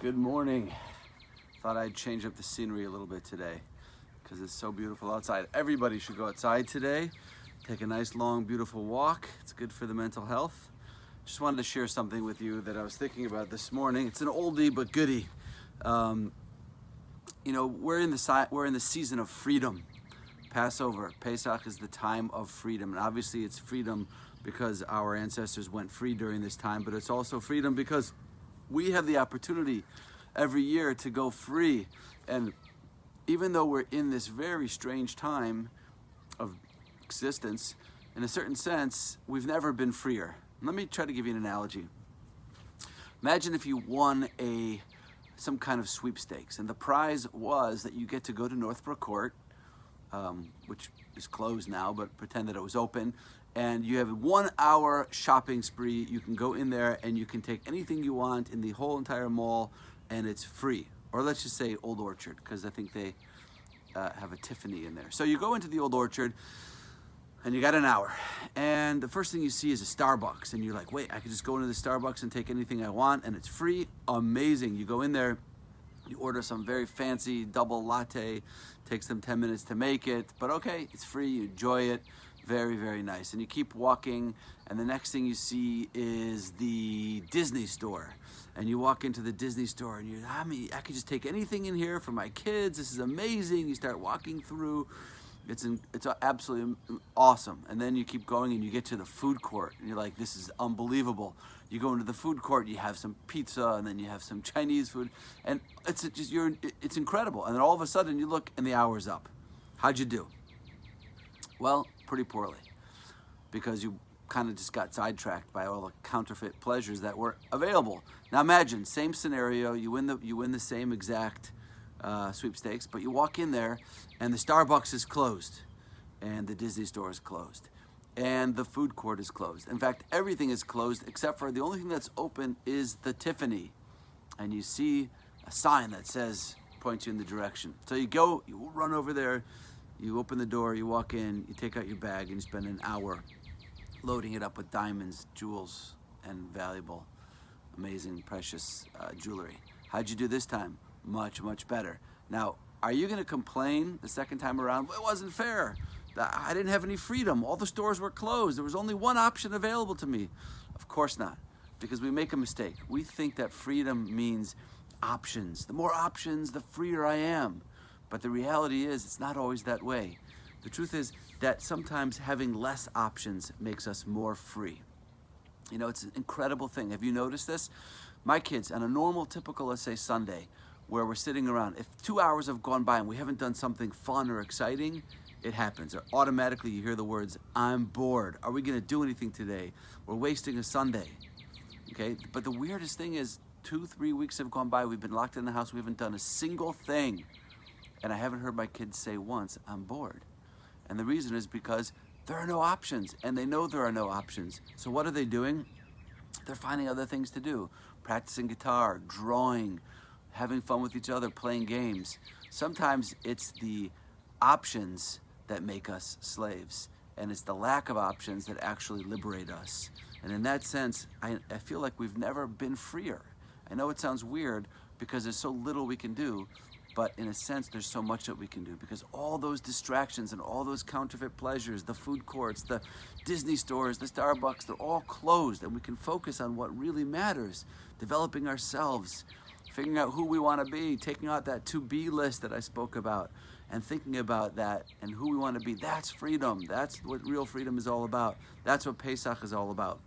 Good morning. Thought I'd change up the scenery a little bit today because it's so beautiful outside. Everybody should go outside today. Take a nice, long, beautiful walk. It's good for the mental health. Just wanted to share something with you that I was thinking about this morning. It's an oldie but goodie. We're in the season of freedom. Passover, Pesach is the time of freedom. And obviously it's freedom because our ancestors went free during this time, but it's also freedom because we have the opportunity every year to go free. And even though we're in this very strange time of existence, in a certain sense, we've never been freer. Let me try to give you an analogy. Imagine if you won some kind of sweepstakes, and the prize was that you get to go to Northbrook Court, which is closed now, but pretend that it was open, and you have a 1 hour shopping spree. You can go in there and you can take anything you want in the whole entire mall, and it's free. Or let's just say Old Orchard, because I think they have a Tiffany in there. So you go into the Old Orchard, and you got an hour, and the first thing you see is a Starbucks, and you're like, wait, I could just go into the Starbucks and take anything I want, and it's free. Amazing. You go in there, you order some very fancy double latte, takes them 10 minutes to make it, but okay, it's free, you enjoy it. Very, very nice. And you keep walking, and the next thing you see is the Disney store. And you walk into the Disney store, and I could just take anything in here for my kids. This is amazing. You start walking through. It's absolutely awesome. And then you keep going, and you get to the food court, and you're like, this is unbelievable. You go into the food court, you have some pizza, and then you have some Chinese food, and it's incredible. And then all of a sudden, you look, and the hour's up. How'd you do? Well, pretty poorly, because you kind of just got sidetracked by all the counterfeit pleasures that were available. Now imagine, same scenario, you win the same exact sweepstakes, but you walk in there and the Starbucks is closed, and the Disney store is closed, and the food court is closed. In fact, everything is closed except for the only thing that's open is the Tiffany, and you see a sign that says, points you in the direction. So you go, you run over there, you open the door, you walk in, you take out your bag, and you spend an hour loading it up with diamonds, jewels, and valuable, amazing, precious jewelry. How'd you do this time? Much, much better. Now, are you going to complain the second time around? Well, it wasn't fair. I didn't have any freedom. All the stores were closed. There was only one option available to me. Of course not, because we make a mistake. We think that freedom means options. The more options, the freer I am. But the reality is, it's not always that way. The truth is that sometimes having less options makes us more free. You know, it's an incredible thing. Have you noticed this? My kids, on a normal, typical, let's say Sunday, where we're sitting around, if 2 hours have gone by and we haven't done something fun or exciting, it happens. Or automatically you hear the words, I'm bored. Are we going to do anything today? We're wasting a Sunday. Okay? But the weirdest thing is 2-3 weeks have gone by. We've been locked in the house. We haven't done a single thing. And I haven't heard my kids say once, I'm bored. And the reason is because there are no options, and they know there are no options. So what are they doing? They're finding other things to do. Practicing guitar, drawing, having fun with each other, playing games. Sometimes it's the options that make us slaves, and it's the lack of options that actually liberate us. And in that sense, I feel like we've never been freer. I know it sounds weird because there's so little we can do, but in a sense, there's so much that we can do, because all those distractions and all those counterfeit pleasures, the food courts, the Disney stores, the Starbucks, they're all closed, and we can focus on what really matters, developing ourselves, figuring out who we want to be, taking out that to-be list that I spoke about, and thinking about that and who we want to be. That's freedom. That's what real freedom is all about. That's what Pesach is all about.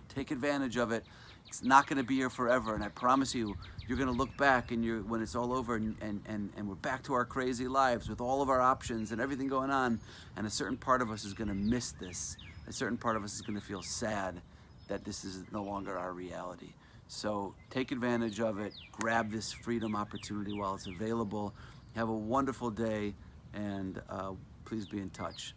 Take advantage of it. It's not going to be here forever, and I promise you, you're going to look back and when it's all over and we're back to our crazy lives with all of our options and everything going on, and a certain part of us is going to miss this. A certain part of us is going to feel sad that this is no longer our reality. So take advantage of it. Grab this freedom opportunity while it's available. Have a wonderful day, and please be in touch.